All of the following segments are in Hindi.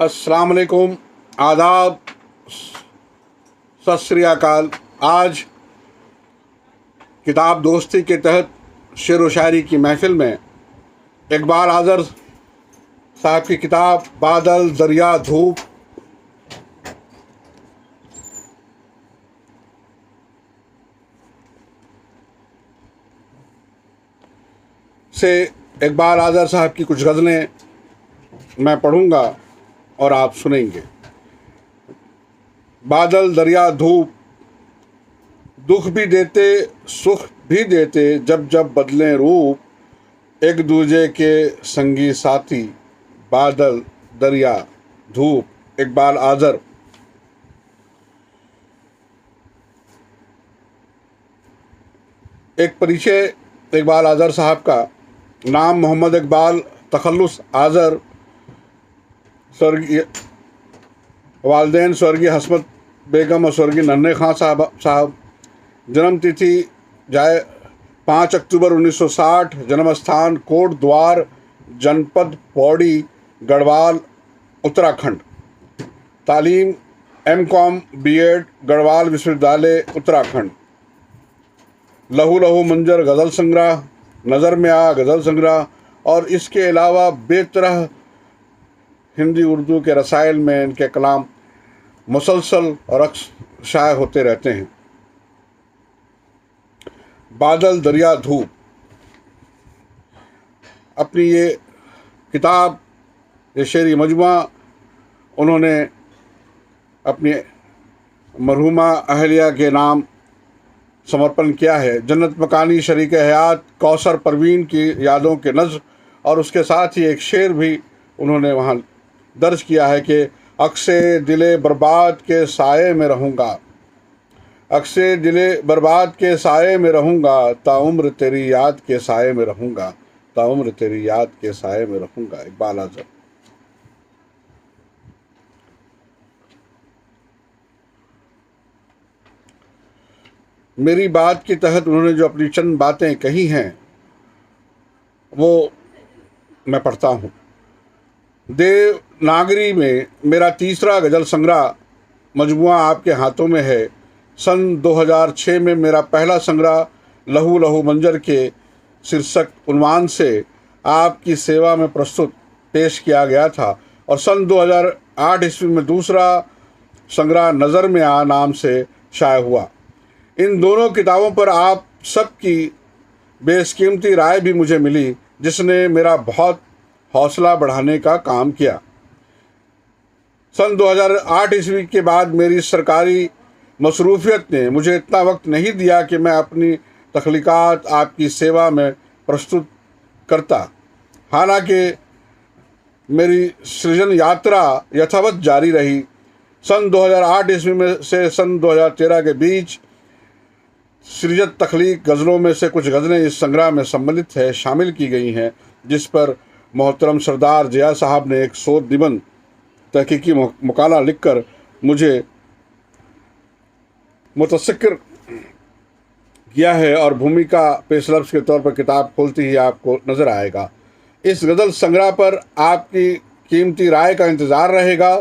अस्सलाम वालेकुम, आदाब, सत श्री अकाल। आज किताब दोस्ती के तहत शेर व शायरी की महफ़िल में इकबाल आज़र साहब की किताब बादल दरिया धूप से इकबाल आज़र साहब की कुछ गज़लें मैं पढ़ूँगा और आप सुनेंगे। बादल दरिया धूप दुख भी देते सुख भी देते, जब जब बदलें रूप एक दूजे के संगी साथी। बादल दरिया धूप, इकबाल आज़र। एक परिचय इकबाल आज़र साहब का। नाम मोहम्मद इकबाल तखल्लुस आज़र, स्वर्गीय वालदैन स्वर्गीय हसमत बेगम और स्वर्गीय नन्हे खां साहब। जन्म तिथि 5 अक्टूबर 1960। जन्म स्थान कोट द्वार, जनपद पौड़ी, गढ़वाल, उत्तराखंड। तालीम M.Com B.Ed, गढ़वाल विश्वविद्यालय, उत्तराखंड। लहू लहू मंजर गज़ल संग्रह, नज़र में आ गज़ल संग्रह और इसके अलावा बेतरह हिंदी उर्दू के रसायल में इनके कलाम मुसलसल और अक्सर शाये होते रहते हैं। बादल दरिया धूप अपनी ये किताब, ये शेरी मजमुआ उन्होंने अपनी मरहुमा अहलिया के नाम समर्पण किया है। जन्नत मकानी शरीक हयात कौसर परवीन की यादों के नज़्म, और उसके साथ ही एक शेर भी उन्होंने वहाँ दर्ज किया है कि अक्से दिले बर्बाद के साये में रहूँगा, अक्से दिले बर्बाद के साये में रहूँगा, ताउम्र तेरी याद के साये में रहूँगा, ताउम्र तेरी याद के साये में रहूँगा। इकबाल आज़र। मेरी बात के तहत उन्होंने जो अपनी चंद बातें कही हैं वो मैं पढ़ता हूँ। देवनागरी में मेरा तीसरा गज़ल संग्रह मजमुआ आपके हाथों में है। सन 2006 में मेरा पहला संग्रह लहू लहू मंजर के शीर्षक उन्वान से आपकी सेवा में प्रस्तुत पेश किया गया था, और सन 2008 ईस्वी में दूसरा संग्रह नज़र में आ नाम से शाये हुआ। इन दोनों किताबों पर आप सबकी बेशकीमती राय भी मुझे मिली, जिसने मेरा बहुत हौसला बढ़ाने का काम किया। सन 2008 ईस्वी के बाद मेरी सरकारी मसरूफियत ने मुझे इतना वक्त नहीं दिया कि मैं अपनी तख्लीक़ात आपकी सेवा में प्रस्तुत करता। हालांकि मेरी सृजन यात्रा यथावत जारी रही। सन 2008 ईस्वी में से सन 2013 के बीच सृजत तख्लीक गज़लों में से कुछ गज़लें इस संग्रह में सम्मिलित है शामिल की गई हैं, जिस पर मोहतरम सरदार जिया साहब ने एक शोध निबंध तहकीकी मकाला लिखकर मुझे मुतशक्किर किया है, और भूमिका पेशलफ्ज़ के तौर पर किताब खोलती ही आपको नज़र आएगा। इस गज़ल संग्रह पर आपकी कीमती राय का इंतज़ार रहेगा।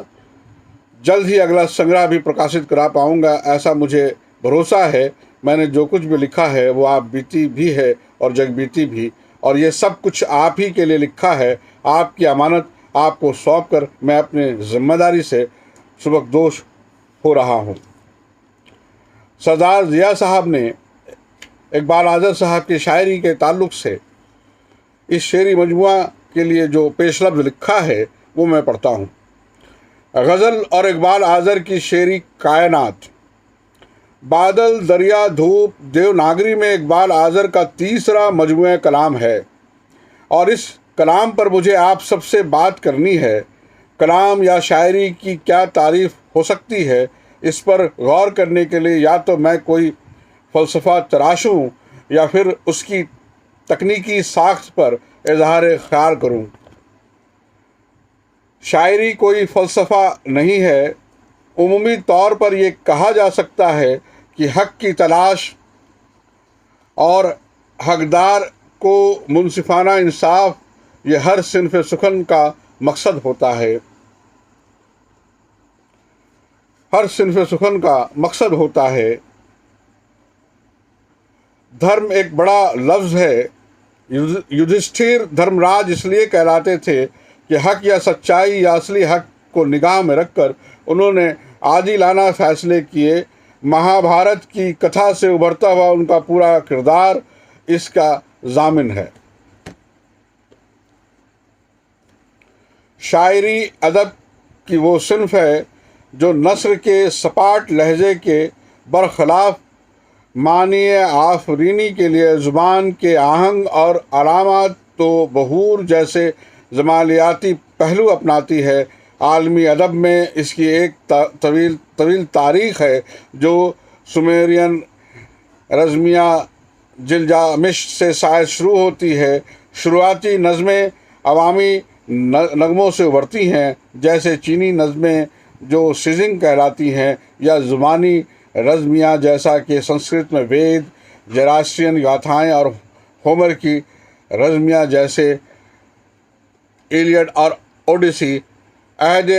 जल्द ही अगला संग्रह भी प्रकाशित करा पाऊँगा, ऐसा मुझे भरोसा है। मैंने जो कुछ भी लिखा है वो आप बीती भी है और जग बीती भी, और ये सब कुछ आप ही के लिए लिखा है। आपकी अमानत आपको सौंप कर मैं अपने ज़िम्मेदारी से सुबकदोश हो रहा हूँ। सरदार जिया साहब ने इकबाल आज़र साहब की शायरी के ताल्लुक़ से इस शेरी मजमुआ के लिए जो पेशलफ्ज़ लिखा है वो मैं पढ़ता हूँ। गज़ल और इकबाल आज़र की शेरी कायनात। बादल दरिया धूप देवनागरी में इकबाल आज़र का तीसरा मजमुआ कलाम है, और इस कलाम पर मुझे आप सबसे बात करनी है। कलाम या शायरी की क्या तारीफ़ हो सकती है, इस पर गौर करने के लिए या तो मैं कोई फ़लसफ़ा तराशूं या फिर उसकी तकनीकी साख्त पर इज़हार ख़्याल करूं। शायरी कोई फ़लसफ़ा नहीं है। उमूमी तौर पर यह कहा जा सकता है कि हक़ की तलाश और हकदार को मुनसिफ़ाना इंसाफ ये हर सिन्फ़ सुखन का मकसद होता है। हर सिन्फ सुखन का मकसद होता है। धर्म एक बड़ा लफ्ज़ है। युधिष्ठिर धर्मराज इसलिए कहलाते थे कि हक या सच्चाई या असली हक को निगाह में रखकर उन्होंने आदिलाना फैसले किए। महाभारत की कथा से उभरता हुआ उनका पूरा किरदार इसका जामिन है। शायरी अदब की वो सिन्फ है जो नस्र के सपाट लहजे के बरखिलाफ मानिए आफरीनी के लिए ज़ुबान के आहंग और अलामात तो बहूर जैसे जमालियाती पहलू अपनाती है। आलमी अदब में इसकी एक तवील तारीख़ है जो सुमेरियन रज़मिया जिलजामिश से शायद शुरू होती है। शुरुआती नज़में अवामी नगमों से उभरती हैं, जैसे चीनी नज़में जो सिजिंग कहलाती हैं, या ज़ुबानी रज़मिया जैसा कि संस्कृत में वेद, जेरास्ट्रियन गाथाएँ और होमर की रज़मिया जैसे इलियड और ओडिसी। अहद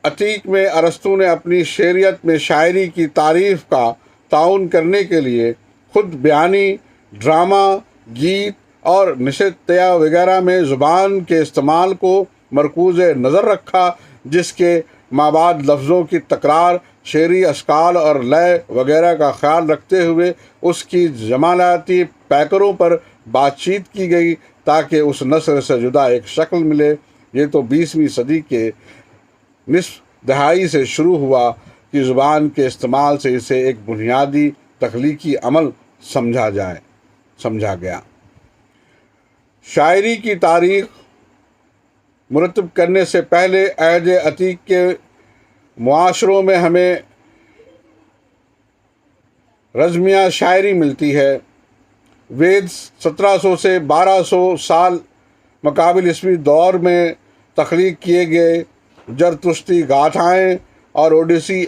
अतीक में अरस्तू ने अपनी शेरियत में शायरी की तारीफ़ का ताउन करने के लिए खुद बयानी, ड्रामा, गीत और नशतिया वगैरह में ज़ुबान के इस्तेमाल को मरकूज़ नज़र रखा, जिसके माबाद लफ्ज़ों की तकरार, शेरी अश्काल और लय वगैरह का ख्याल रखते हुए उसकी जमालाती पैकरों पर बातचीत की गई ताकि उस नस्र से जुदा एक शक्ल मिले। ये तो 20वीं सदी के निस्फ दहाई से शुरू हुआ कि ज़ुबान के इस्तेमाल से इसे एक बुनियादी तख्लीकी अमल समझा गया। शायरी की तारीख़ मुरतब करने से पहले अहद अतीक के मुआशरों में हमें रज़मिया शायरी मिलती है। वेद 1700 से 1200 साल मकाबिल ईस्वी दौर में तख्लीक किए गए जरतुश्ती गाथाएँ और ओडिसी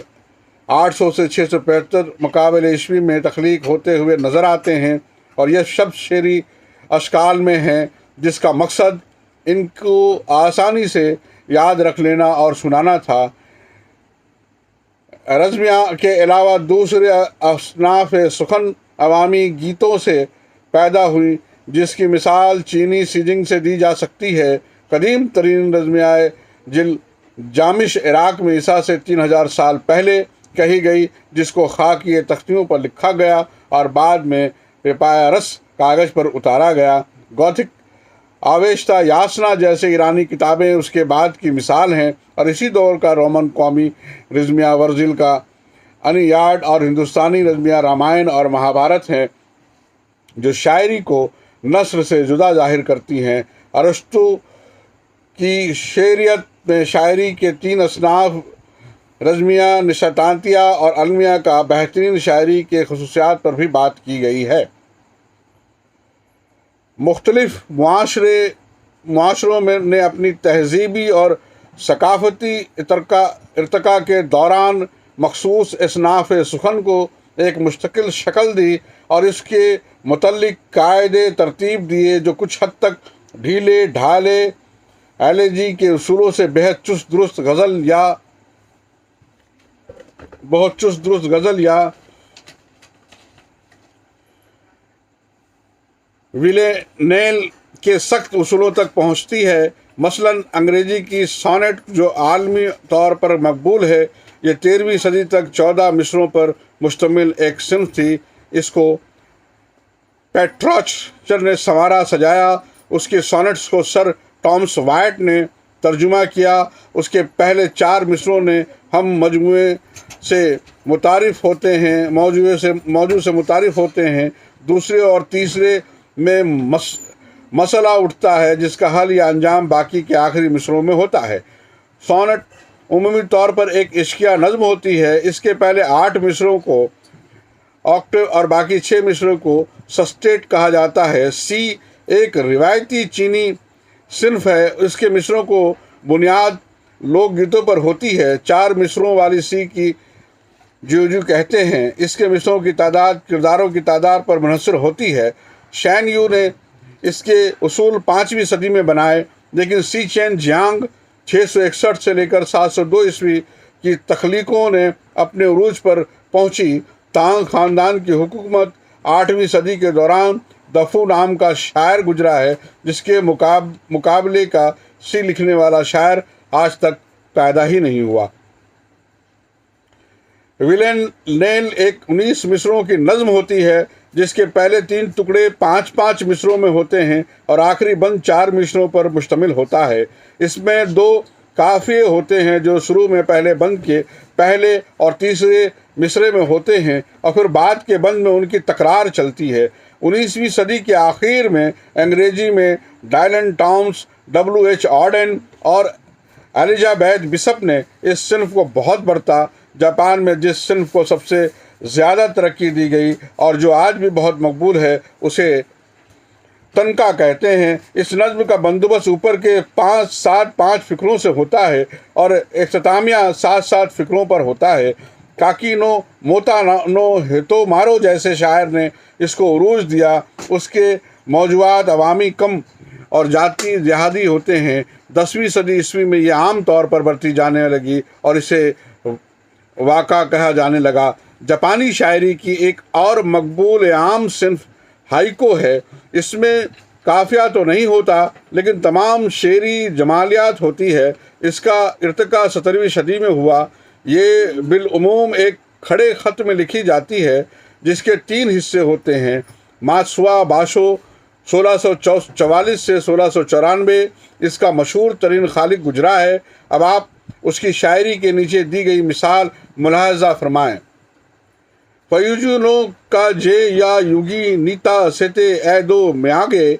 800 से 675 मकाबिल ईस्वी में तख्लीक होते हुए नज़र आते हैं, और यह शब्द शेरी अश्काल में हैं जिसका मकसद इनको आसानी से याद रख लेना और सुनाना था। रज़मिया के अलावा दूसरे असनाफ सुखन अवामी गीतों से पैदा हुई, जिसकी मिसाल चीनी सिजिंग से दी जा सकती है। कदीम तरीन रज़मिया जिलजामिश इराक़ में ईसा से 3000 साल पहले कही गई, जिसको खाकी तख्तियों पर लिखा गया और बाद में पेपायरस कागज़ पर उतारा गया। गौथिक आवेश्ता यासना जैसे ईरानी किताबें उसके बाद की मिसाल हैं, और इसी दौर का रोमन कौमी रज़मिया वर्जिल का अनियाड और हिंदुस्तानी रज़मिया रामायण और महाभारत हैं, जो शायरी को नस्र से जुदा जाहिर करती हैं। अरस्तू की शेरियत में शायरी के 3 असनाफ रज़मिया, निशातांतिया और अलमिया का बेहतरीन शायरी के खुसूसियात पर भी बात की गई है। मुख्तलिफ मुआशरों में ने अपनी तहज़ीबी और सकाफ़ती इर्तिका के दौरान मखसूस असनाफ़ सुखन को एक मुस्तकिल शक्ल दी और इसके मुतल्लिक़ कायदे तरतीब दिए, जो कुछ हद तक ढीले ढाले एलजी के उसूलों से बेहद चुस्त दुरुस्त गज़ल या विलेनेल के सख्त उसूलों तक पहुँचती है। मसलन अंग्रेज़ी की सोनेट जो आलमी तौर पर मकबूल है, ये 13वीं सदी तक 14 मिसरों पर मुश्तमिल एक सिन्फ थी। इसको पेट्रोच ने संवारा सजाया। उसके सोनेट्स को सर टॉमस वाइट ने तर्जुमा किया। उसके पहले 4 मिसरों ने हम मौजू से मुतारिफ़ होते हैं। दूसरे और तीसरे में मसला उठता है, जिसका हल या अंजाम बाकी के आखिरी मिसरों में होता है। सोनेट उमूमी तौर पर एक इश्किया नज़्म होती है। इसके पहले 8 मिसरों को ऑक्टेव और बाकी 6 मिसरों को सस्टेट कहा जाता है। सी एक रिवायती चीनी सिन्फ है। इसके मिसरों को बुनियाद लोकगीतों पर होती है। 4 मिसरों वाली सी की ज्यूजू कहते हैं। इसके मिसरों की तादाद किरदारों की तादाद पर मुनहसर होती है। शैन यू ने इसके उसूल 5वीं सदी में बनाए, लेकिन सी चेन जियांग 661 से लेकर 702 ईस्वी की तख्लीकों ने अपने उरूज पर पहुंची। तांग ख़ानदान की हुकूमत 8वीं सदी के दौरान दफू नाम का शायर गुजरा है, जिसके मुकाबले का सी लिखने वाला शायर आज तक पैदा ही नहीं हुआ। विलेनेल एक 19 मिसरों की नज़्म होती है, जिसके पहले 3 टुकड़े 5-5 मिसरों में होते हैं और आखिरी बंद 4 मिसरों पर मुश्तमिल होता है। इसमें 2 काफ़िए होते हैं जो शुरू में पहले बंद के पहले और तीसरे मिसरे में होते हैं और फिर बाद के बंद में उनकी तकरार चलती है। 19वीं सदी के आखिर में अंग्रेजी में डायलन टॉम्स, W.H. ऑडेन और एलिजाबेथ बिशप ने इस सिन्फ को बहुत बढ़ता। जापान में जिस सिन्फ को सबसे ज़्यादा तरक्की दी गई और जो आज भी बहुत मकबूल है, उसे तनका कहते हैं। इस नज़्म का बंदोबस्त ऊपर के 5 फ़िक्रों से होता है और इख्तितामिया 7 फ़िक्रों पर होता है। काकी नो मोता नो हितोमारो जैसे शायर ने इसको उरूज दिया। उसके मौजूदात अवामी कम और जाति जिहादी होते हैं। 10वीं सदी ईस्वी में ये आम तौर पर बरती जाने लगी और इसे वाक़ा कहा जाने लगा। जापानी शायरी की एक और मकबूल आम सिन्फ हाइको है। इसमें काफ़िया तो नहीं होता, लेकिन तमाम शेरी जमालियात होती है। इसका इर्तिका 17वीं सदी में हुआ। ये बिलउमूम एक खड़े ख़त में लिखी जाती है, जिसके 3 हिस्से होते हैं। मात्सुआ बाशो 1644 से 1694 इसका मशहूर तरीन खालिक गुजरा है। अब आप उसकी शायरी के नीचे दी गई मिसाल मुलाहजा फरमाएं। फयूजुनो का जे या युगी नीता सेते ए दो म्यागे,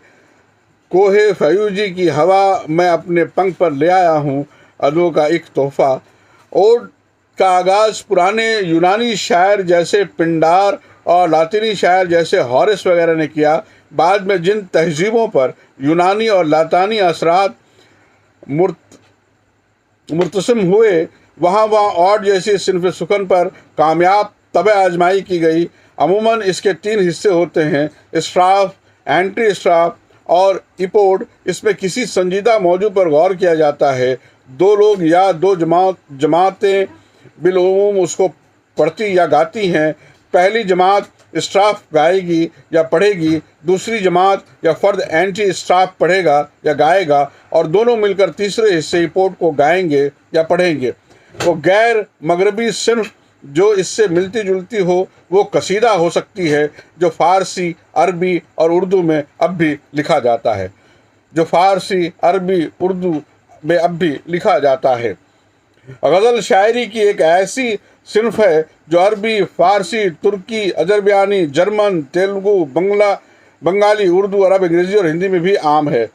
कोहे फयूजी की हवा मैं अपने पंख पर ले आया हूँ, अदों का एक तोहफ़ा। ओड का आगाज़ पुराने यूनानी शायर जैसे पिंडार और लातिनी शायर जैसे हॉरेस वगैरह ने किया। बाद में जिन तहजीबों पर यूनानी और लातानी असरात मुर्तसिम हुए, वहाँ ऑड जैसी सिन्फ़ सुखन पर कामयाब तब आजमाई की गई। अमूमन इसके 3 हिस्से होते हैं, इस्राफ, एंटी इस्राफ और इपोड। इसमें किसी संजीदा मौजू पर गौर किया जाता है। 2 लोग या 2 जमातें बिलउमूम उसको पढ़ती या गाती हैं। पहली जमात इस्राफ गाएगी या पढ़ेगी, दूसरी जमात या फ़र्द एंटी इस्राफ पढ़ेगा या गाएगा और दोनों मिलकर तीसरे हिस्से इपोड को गाएंगे या पढ़ेंगे। वो गैर मगरबी सिन्फ जो इससे मिलती जुलती हो वो कसीदा हो सकती है, जो फ़ारसी, अरबी और उर्दू में अब भी लिखा जाता है। गज़ल शायरी की एक ऐसी सिन्फ है जो अरबी, फ़ारसी, तुर्की, अजरबयानी, जर्मन, तेलुगु, बंगाली, उर्दू, अरब, अंग्रेज़ी और हिंदी में भी आम है।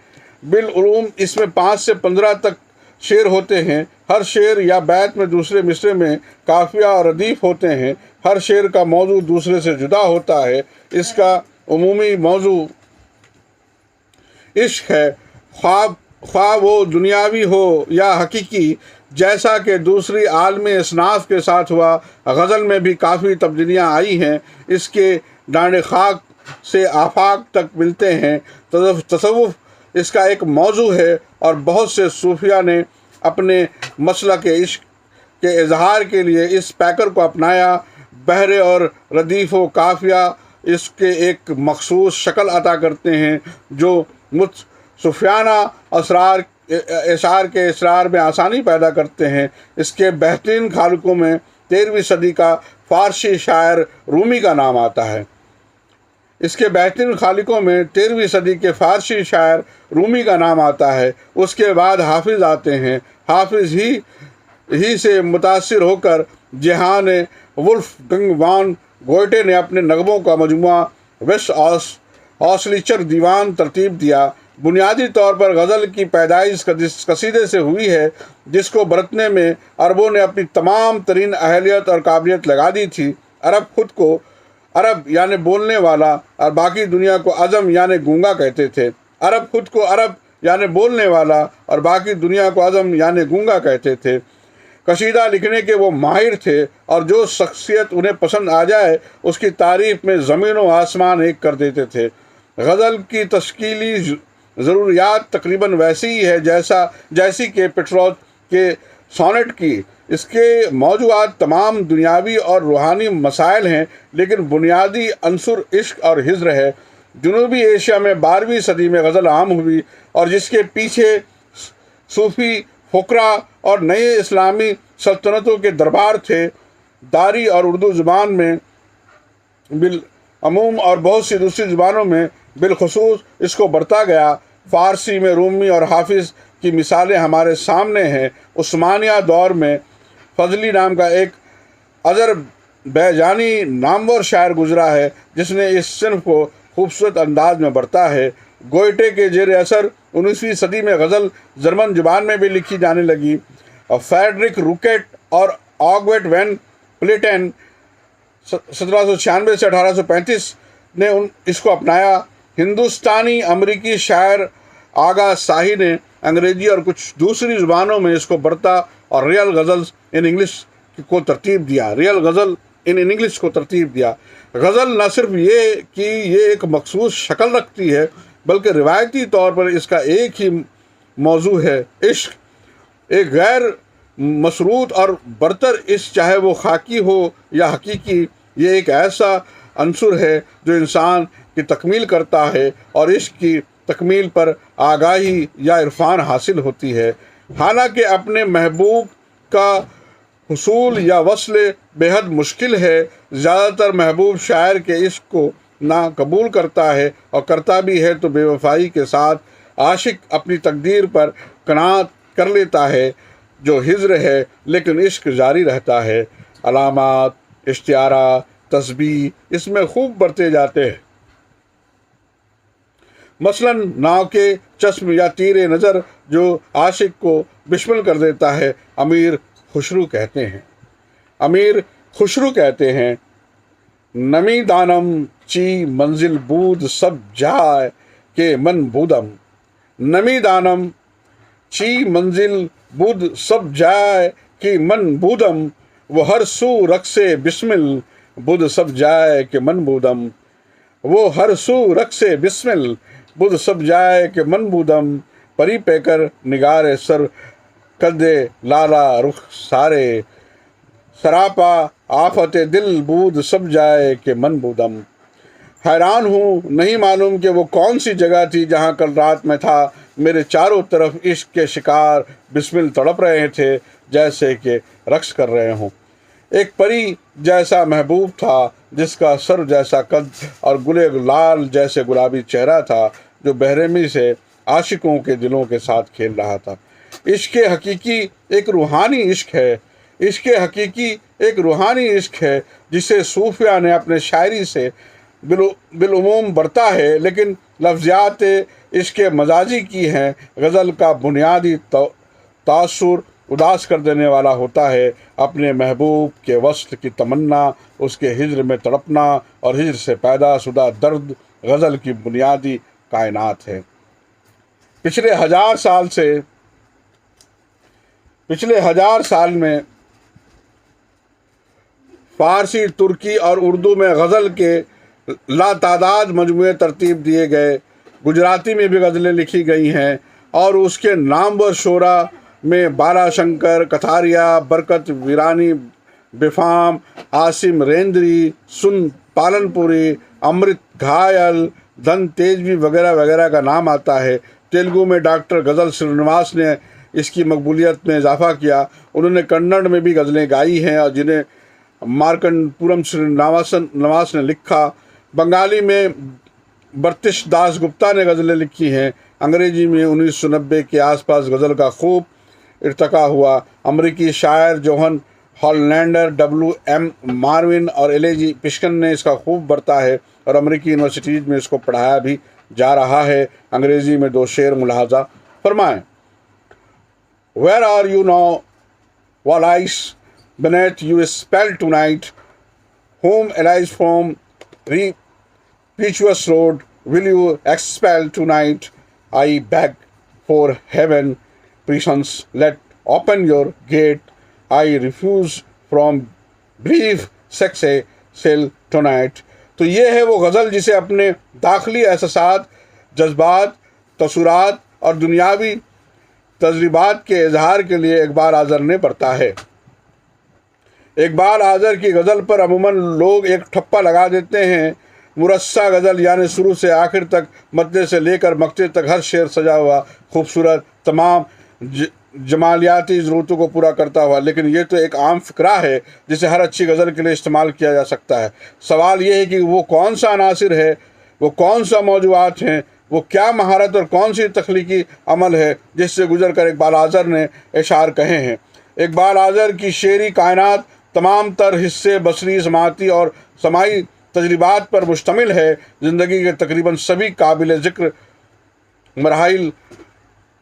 बिलउलूम इसमें 5 से 15 तक शेर होते हैं। हर शेर या बैत में दूसरे मिसरे में काफ़िया और रदीफ़ होते हैं। हर शेर का मौजू दूसरे से जुदा होता है। इसका उमूमी मौजू इश्क है, ख्वाह वो दुनियावी हो या हकीकी। जैसा कि दूसरी आलमी असनाफ के साथ हुआ, गज़ल में भी काफ़ी तब्दीलियाँ आई हैं। इसके डांडे खाक से आफाक तक मिलते हैं। तसव्वुफ़ इसका एक मौजू है और बहुत से सूफिया ने अपने मसला के इश्क के इजहार के लिए इस पैकर को अपनाया। बहरे और रदीफ़ व काफ़िया इसके एक मखसूस शक्ल अता करते हैं, जो सूफियाना इशार के इसरार में आसानी पैदा करते हैं। इसके बेहतरीन खालकों में 13वीं सदी का फ़ारसी शायर रूमी का नाम आता है। उसके बाद हाफिज़ आते हैं। हाफिज़ ही से मुतासिर होकर जहान वुल्फगंग वान गोएटे ने अपने नगमों का मजमुआ वेस्ट ऑस्लिचर दीवान तरतीब दिया। बुनियादी तौर पर गज़ल की पैदाइश कसीदे से हुई है, जिसको बरतने में अरबों ने अपनी तमाम तरीन अहलियत और काबिलियत लगा दी थी। अरब खुद को अरब यानी बोलने वाला और बाकी दुनिया को अजम यानी गूंगा कहते थे। अरब खुद को अरब यानी बोलने वाला और बाकी दुनिया को अजम यानी गूंगा कहते थे। कसीदा लिखने के वो माहिर थे और जो शख्सियत उन्हें पसंद आ जाए उसकी तारीफ़ में ज़मीन व आसमान एक कर देते थे। गज़ल की तश्कीली ज़रूरियात तकरीबन वैसी ही है जैसी कि पेट्रोज के सोनेट की। इसके मौजूद तमाम दुनियावी और रूहानी मसाइल हैं, लेकिन बुनियादी अंसुर इश्क और हिज्र है। जनूबी एशिया में 12वीं सदी में गज़ल आम हुई और जिसके पीछे सूफ़ी फ़ुक़रा और नए इस्लामी सल्तनतों के दरबार थे। दारी और उर्दू ज़ुबान में बिलअमूम और बहुत सी दूसरी ज़ुबानों में बिलखुसूस इसको बरता गया। फ़ारसी में रूमी और हाफिज़ की मिसालें हमारे सामने हैं। उस्मानिया दौर में फजली नाम का एक अज़रबैजानी नामवर शायर गुजरा है जिसने इस सिन्फ को खूबसूरत अंदाज में बरता है। गोयटे के ज़ेर असर 19वीं सदी में गज़ल जर्मन ज़ुबान में भी लिखी जाने लगी और फ्रेडरिक रुकेट और ऑगवेट वैन प्लेटेन 1796 से 1835 ने इसको अपनाया। हिंदुस्तानी अमरीकी शायर आगा शाही ने अंग्रेजी और कुछ दूसरी ज़ुबानों में इसको बरता और रियल गज़ल्स इन इंग्लिश को तरतीब दिया। गज़ल न सिर्फ ये कि ये एक मखसूस शक्ल रखती है, बल्कि रिवायती तौर पर इसका एक ही मौजू है, इश्क। एक गैर मसरूत और बरतर इश्क, चाहे वो खाकी हो या हकीकी, ये एक ऐसा अंसुर है जो इंसान की तकमील करता है और इश्क की तकमील पर आगाही या इरफान हासिल होती है। हालांकि अपने महबूब का हुसूल या वस्ल बेहद मुश्किल है। ज़्यादातर महबूब शायर के इश्क को ना कबूल करता है और करता भी है तो बेवफाई के साथ आशिक अपनी तकदीर पर कनात कर लेता है जो हिज्र है, लेकिन इश्क जारी रहता है। अलामात, इश्तियारा, तस्बीह इसमें खूब बरते जाते हैं। मसलन नाव के चश्म या तीरे नज़र जो आशिक को बिस्मिल कर देता है। अमीर खुसरू कहते हैं नमी दानम ची मंजिल बूद सब जाए के मन बूदम। नमी दानम ची मंजिल बूद सब जाए के मन बूदम, वो हर सू रक्से बिस्मिल बुद सब जाए के मन बूदम। वो हर सू रक्से बिस्मिल बुद सब जाए के मन बूदम। परी पेकर निगारे सर कदे लाला रुख सारे, सरापा आफत दिल बूद सब जाए के मन बूदम। हैरान हूँ, नहीं मालूम कि वो कौन सी जगह थी जहाँ कल रात में था। मेरे चारों तरफ इश्क के शिकार बिस्मिल तड़प रहे थे जैसे कि रक्स कर रहे हों। एक परी जैसा महबूब था जिसका सर जैसा कद और गुले लाल जैसे गुलाबी चेहरा था, जो बेरहमी से आशिकों के दिलों के साथ खेल रहा था। इश्क हकीकी एक रूहानी इश्क है जिसे सूफिया ने अपने शायरी से बिलउमूम बरता है, लेकिन लफ्ज़ियात इश्क मजाजी की हैं। गज़ल का बुनियादी तासुर उदास कर देने वाला होता है। अपने महबूब के वस्ल की तमन्ना, उसके हिज्र में तड़पना और हिज्र से पैदा शुदा दर्द गज़ल की बुनियादी कायनात है। पिछले हजार साल में फ़ारसी, तुर्की और उर्दू में गज़ल के लातादाद मजमूए तरतीब दिए गए। गुजराती में भी गज़लें लिखी गई हैं और उसके नामवर शोरा में बालाशंकर, कथारिया, बरकत वीरानी, बिफाम, आसिम रेंद्री, सुन पालनपुरी, अमृत घायल, धन तेजवी वगैरह वगैरह का नाम आता है। तेलुगु में डॉक्टर गज़ल श्रीनिवास ने इसकी मकबूलियत में इजाफ़ा किया। उन्होंने कन्नड़ में भी गज़लें गाई हैं और जिन्हें मार्कंडपुरम श्रीनिवास ने लिखा। बंगाली में बर्तिश दास गुप्ता ने गज़लें लिखी हैं। अंग्रेजी में 1990 के आसपास गज़ल का खूब इर्तका हुआ। अमरीकी शायर जोहन हॉललैंडर, WM मार्विन और एलेजी पिश्कन ने इसका खूब बरता है और अमरीकी यूनिवर्सिटीज़ में इसको पढ़ाया भी जा रहा है। अंग्रेज़ी में 2 शेर मुलाहाजा फरमाएं। Where are you now, while ice beneath you spell tonight? Whom arise from impetuous road will you expel tonight? I beg for heaven, presence, let open your gate. I refuse from brief sex cell tonight. तो ये है वो गज़ल जिसे अपने दाखिली एहसासात, जज्बात, तसुरात और दुनियावी तजर्बात के इजहार के लिए एक बार आज़र ने बरता है। इकबाल आज़र की गज़ल पर अमूमन लोग एक ठप्पा लगा देते हैं। मुरस्सा गज़ल यानी शुरू से आखिर तक, मद्दे से लेकर मक्ते तक हर शेर सजा हुआ, खूबसूरत, तमाम जमालियाती ज़रूरतों को पूरा करता हुआ। लेकिन ये तो एक आम फ़िक्रा है जिसे हर अच्छी गज़ल के लिए इस्तेमाल किया जा सकता है। सवाल ये है कि वो कौन सा अनासिर है, वो कौन सा मौज़ूआत हैं, वो क्या महारत और कौन सी तख्लीकी अमल है जिससे गुजर कर इकबाल आज़र ने इशार कहे हैं। इकबाल आज़र की शेरी कायनात तमाम तर हिस्से बसरी, समाती और समाई तजर्बात पर मुश्तमिल है। ज़िंदगी के तकरीबन सभी काबिल ज़िक्र मराहिल,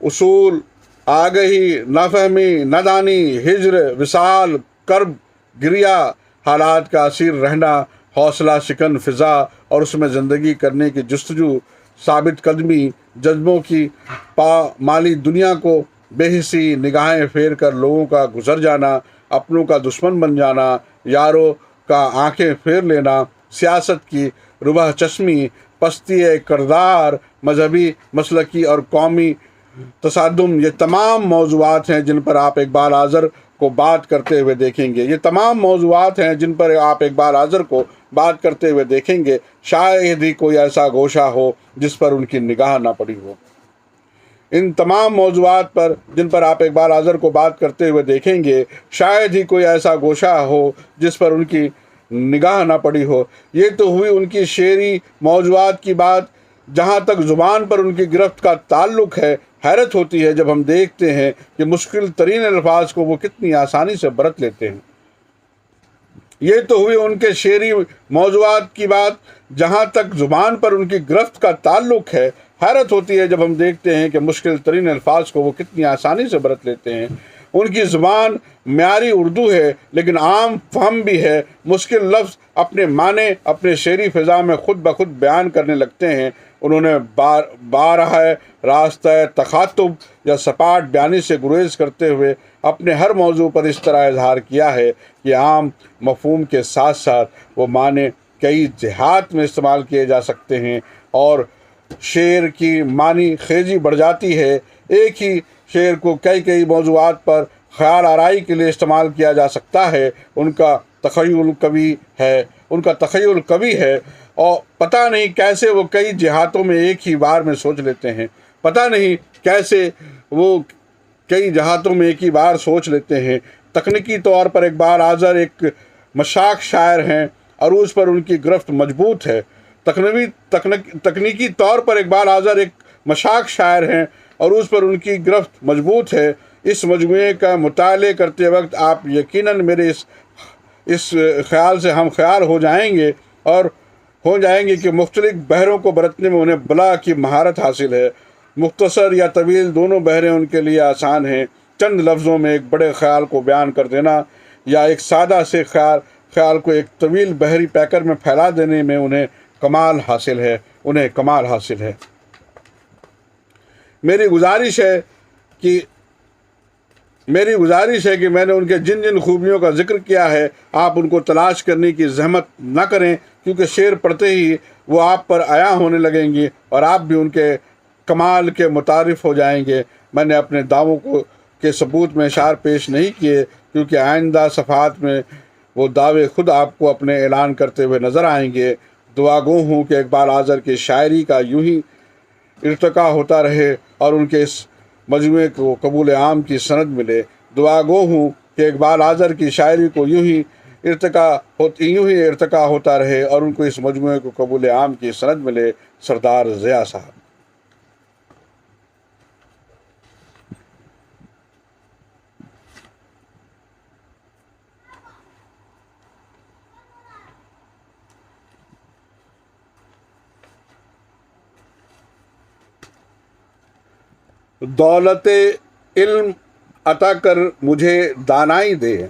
उसूल, आगही, नाफहमी, नादानी, हिज्र, विसाल, कर्ब, गिरिया, हालात का असीर रहना, हौसला शिकन फ़िज़ा और उसमें ज़िंदगी करने की जुस्तजू, साबित कदमी, जज्बों की पामाली दुनिया को बेहिसी निगाहें फेर कर लोगों का गुजर जाना, अपनों का दुश्मन बन जाना, यारों का आंखें फेर लेना, सियासत की रुबह चश्मी, पस्ती किरदार, मजहबी, मसलकी और कौमी तसादुम, ये तमाम मौज़ूआत हैं जिन पर आप इकबाल आज़र को बात करते हुए देखेंगे। ये तमाम मौज़ूआत हैं जिन पर आप इकबाल आज़र को बात करते हुए देखेंगे। शायद ही कोई ऐसा गोशा हो जिस पर उनकी निगाह ना पड़ी हो। इन तमाम मौज़ूआत पर जिन पर आप इकबाल आज़र को बात करते हुए देखेंगे, शायद ही कोई ऐसा गोशा हो जिस पर उनकी निगाह ना पड़ी हो। ये तो हुई उनकी शेरी मौज़ूआत की बात। जहाँ तक ज़ुबान पर उनकी गिरफ्त का ताल्लुक़ है, हैरत होती है जब हम देखते हैं कि मुश्किल तरीन अल्फाज को वो कितनी आसानी से बरत लेते हैं। ये तो हुई उनके शेरी मौज़ूआत की बात। जहाँ तक ज़ुबान पर उनकी गिरफ्त का ताल्लुक़ है, हैरत होती है जब हम देखते हैं कि मुश्किल तरीन अल्फाज को वो कितनी आसानी से बरत लेते हैं। उनकी ज़ुबान म्यारी उर्दू है लेकिन आम फहम भी है। मुश्किल लफ्ज़ अपने माने अपने शेरी फ़िज़ा में ख़ुद ब खुद बयान करने लगते हैं। उन्होंने बारहा रास्ता तखातुब या सपाट बयानी से गुरेज करते हुए अपने हर मौजू पर इस तरह इजहार किया है कि आम मफहूम के साथ साथ वो माने कई जिहात में इस्तेमाल किए जा सकते हैं और शेर की मानी खेजी बढ़ जाती है। एक ही शेर को कई कई मौज़ूआत पर ख़याल आराई के लिए इस्तेमाल किया जा सकता है। उनका तख़य्युल कवी है और पता नहीं कैसे वो कई जिहातों में एक ही बार में सोच लेते हैं। पता नहीं कैसे वो कई जहातों में एक ही बार सोच लेते हैं। तकनीकी तौर पर इकबाल आज़र एक मशाक शायर हैं, अरूज पर उनकी गिरफ्त मजबूत है। तकनीकी तौर पर इकबाल आज़र एक मशाक शायर हैं, अरूज पर उनकी गिरफ्त मजबूत है। इस मजमूए का मुताले करते वक्त आप यकीनन मेरे इस ख्याल से हम ख्याल हो जाएंगे कि मुख्तलिफ बहरों को बरतने में उन्हें बला की महारत हासिल है। मुख्तसर या तवील दोनों बहरें उनके लिए आसान हैं। चंद लफ्ज़ों में एक बड़े ख्याल को बयान कर देना या एक सादा से ख्याल को एक तवील बहरी पैकर में फैला देने में उन्हें कमाल हासिल है। मेरी गुजारिश है कि मैंने उनके जिन जिन खूबियों का जिक्र किया है, आप उनको तलाश करने की जहमत न करें, क्योंकि शेर पढ़ते ही वो आप पर आया होने लगेंगी और आप भी उनके कमाल के मुतारिफ़ हो जाएंगे। मैंने अपने दावों के सबूत में इशार पेश नहीं किए, क्योंकि आइंदा सफ़ात में वो दावे खुद आपको अपने ऐलान करते हुए नज़र आएंगे। दुआ गो हूँ कि इकबाल आज़र की शायरी का यूं ही इर्तिका होता रहे और उनके इस मजमूए को कबूल आम की सनद मिले। दुआ गो हूँ कि इकबाल आज़र की शायरी को यूं ही इर्तिका होता रहे और उनको इस मजमूए को कबूल आम की सनद मिले। सरदार ज़िया साहब। दौलत इल्म अता कर मुझे दानाई दे,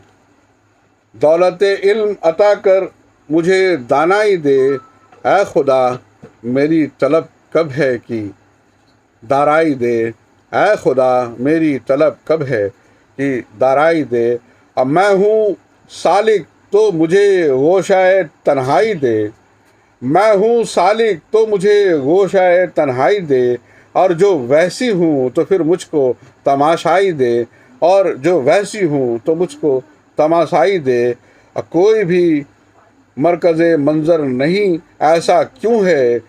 दौलत इल्म अता कर मुझे दानाई दे, ऐ खुदा मेरी तलब कब है कि दाराई दे, ऐ खुदा मेरी तलब कब है कि दाराई दे। अब मैं हूँ सालिक तो मुझे गोशाए तन्हाई दे, मैं हूँ सालिक तो मुझे गोशाए तन्हाई दे, और जो वैसी हूँ तो फिर मुझको तमाशाई दे, और जो वैसी हूँ तो मुझको तमाशाई दे। कोई भी मरकज़ मंज़र नहीं ऐसा क्यों है,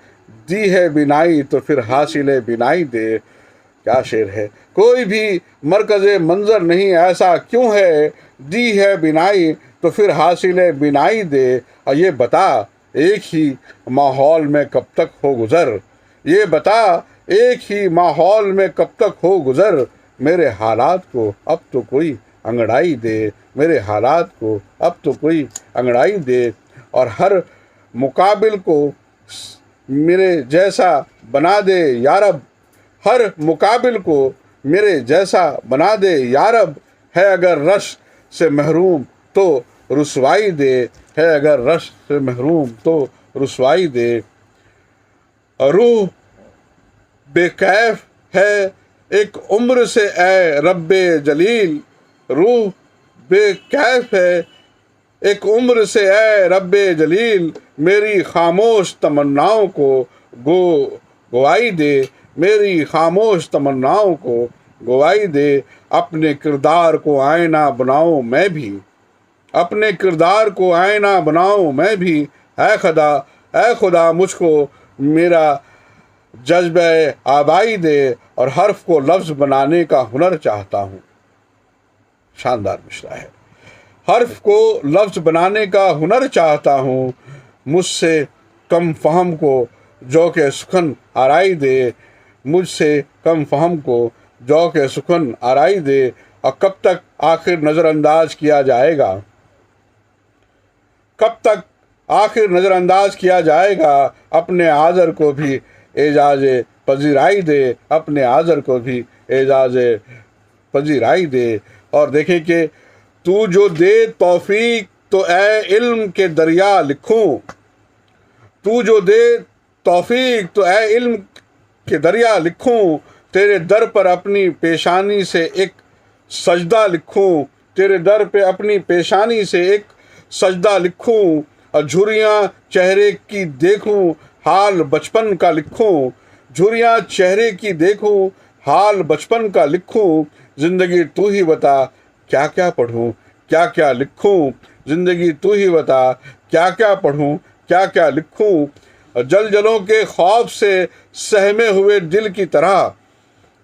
दी है बिनाई तो फिर हासिल बिनाई दे। क्या शेर है। कोई भी मरकज़ मंज़र नहीं ऐसा क्यों है, दी है बिनाई तो फिर हासिल बिनाई दे। और ये बता एक ही माहौल में कब तक हो गुज़र, ये बता एक ही माहौल में कब तक हो गुज़र। मेरे हालात को अब तो कोई अंगड़ाई दे, मेरे हालात को अब तो कोई अंगड़ाई दे। और हर मुकाबिल को मेरे जैसा बना दे यारब, हर मुकाबिल को मेरे जैसा बना दे यारब। है अगर रश से महरूम तो रुसवाई दे, है अगर रश से महरूम तो रुसवाई दे। रूह बेकैफ है एक उम्र से ए रब्बे जलील, रूह बेकैफ है एक उम्र से ए रब्बे जलील। मेरी खामोश तमन्नाओं को गवाही दे, मेरी खामोश तमन्नाओं को गवाही दे। अपने किरदार को आईना बनाऊं मैं भी, अपने किरदार को आईना बनाऊं मैं भी। ऐ खुदा मुझको मेरा जज्बे आबाई दे, और हर्फ को लफ्ज़ बनाने का हुनर चाहता हूँ। शानदार मिसरा है। हर्फ को लफ्ज़ बनाने का हुनर चाहता हूँ। मुझसे कम फहम को जो के सुखन आराई दे, मुझसे कम फहम को जो के सुखन आराई दे। और कब तक आखिर नज़रअंदाज किया जाएगा, कब तक आखिर नज़रअंदाज किया जाएगा। अपने आज़र को भी एजाज़ पजीराई दे, अपने आज़र को भी एजाज़ पजीराई दे। और देखें कि तू जो दे तौफीक तो ए इल्म के दरिया लिखूं, तू जो दे तौफीक तो ए इल्म के दरिया लिखूं। तेरे दर पर अपनी पेशानी से एक सजदा लिखूं, तेरे दर पे अपनी पेशानी से एक सजदा लिखूं। और झुर्रियाँ चेहरे की देखूं, हाल बचपन का लिखूं, झुर्रियाँ चेहरे की देखूं, हाल बचपन का लिखूं। ज़िंदगी तू ही बता क्या क्या पढ़ूं, क्या क्या लिखूं। ज़िंदगी तू ही बता क्या क्या पढ़ूं, क्या क्या लिखूं। जलजलों के खौफ से सहमे हुए दिल की तरह,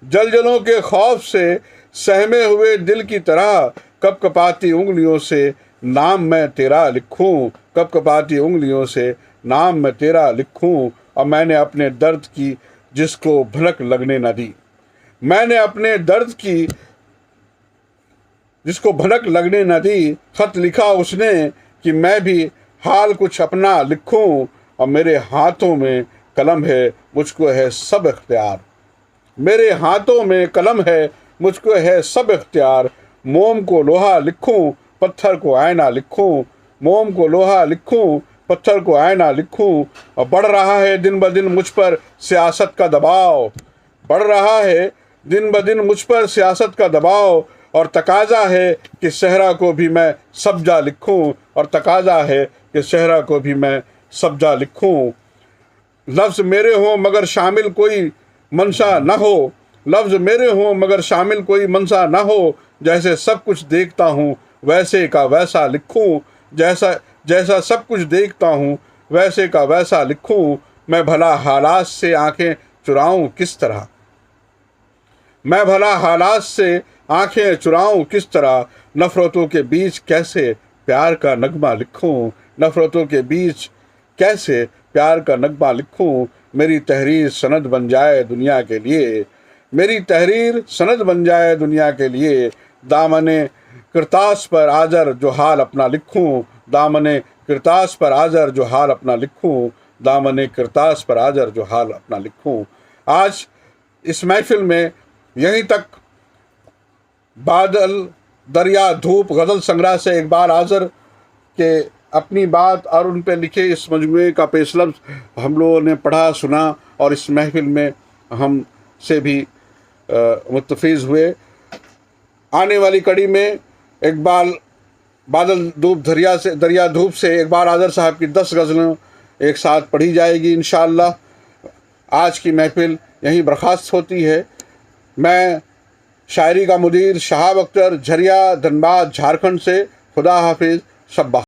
जलजलों के खौफ से सहमे हुए दिल की तरह। कपकपाती उंगलियों से नाम मैं तेरा लिखूं, कपकपाती उंगलियों से नाम मैं तेरा लिखूं। और मैंने अपने दर्द की जिसको भनक लगने न दी, मैंने अपने दर्द की जिसको भनक लगने न दी। खत लिखा उसने कि मैं भी हाल कुछ अपना लिखूं। और मेरे हाथों में कलम है मुझको है सब इख्तियार, मेरे हाथों में कलम है मुझको है सब इख्तियार। मोम को लोहा लिखूं पत्थर को आईना लिखूं, मोम को लोहा लिखूं पत्थर को आईना लिखूं। और बढ़ रहा है दिन ब दिन मुझ पर सियासत का दबाव, बढ़ रहा है दिन ब दिन मुझ पर सियासत का दबाव। और तकाजा है कि सहरा को भी मैं सब्जा लिखूं, और तकाजा है कि सहरा को भी मैं सब्जा लिखूं। लफ्ज़ मेरे हों मगर शामिल कोई मंशा न हो, लफ्ज़ मेरे हों मगर शामिल कोई मंशा न हो। जैसे सब कुछ देखता हूँ वैसे का वैसा लिखूं, जैसा जैसा सब कुछ देखता हूँ वैसे का वैसा लिखूं। मैं भला हालात से आंखें चुराऊं किस तरह, मैं भला हालात से आंखें चुराऊं किस तरह। नफ़रतों के बीच कैसे प्यार का नगमा लिखूं, नफ़रतों के बीच कैसे प्यार का नगमा लिखूं। मेरी तहरीर सनद बन जाए दुनिया के लिए, मेरी तहरीर सनद बन जाए दुनिया के लिए। दामने किरतास पर आजर जो हाल अपना लिखूं, दामने किरतास पर आजर जो हाल अपना लिखूं, दामने किरतास पर आजर जो हाल अपना लिखूं। आज इस महफिल में यहीं तक बादल दरिया धूप गज़ल संग्रह से इकबाल आज़र के अपनी बात और उन पे लिखे इस मजमूए का पेशलफ्ज़ हम लोगों ने पढ़ा सुना और इस महफिल में हम से भी मुत्तफ़ीज़ हुए। आने वाली कड़ी में इकबाल बादल धूप दरिया धूप से इकबाल आज़र साहब की 10 गज़लें एक साथ पढ़ी जाएगी इंशाअल्लाह। आज की महफिल यहीं बर्खास्त होती है। मैं शायरी का मुदीर शहाब अख्तर झरिया धनबाद झारखंड से खुदा हाफिज़ शब्बा।